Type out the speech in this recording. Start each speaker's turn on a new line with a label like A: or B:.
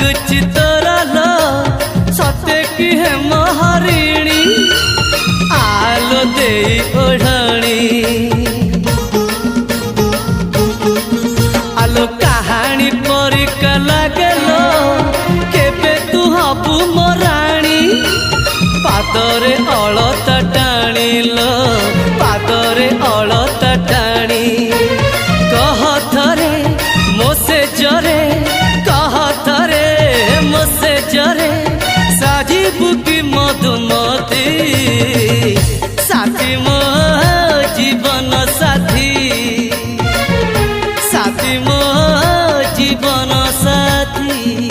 A: लाଗୁଛି ତୋର लो सत्य की है महारिणी आलो दे ओढ़णी आलो कहानी परिका लागेलो केबे तू हबु मोराणी पादरे अलता टाणीलो पादरे अलता टाणी कह थरे मोसे जरे कह थरे मोसे जरे साजिबु की मधुमती साथी मो जीवन साथी साथी मो जीवन साथी।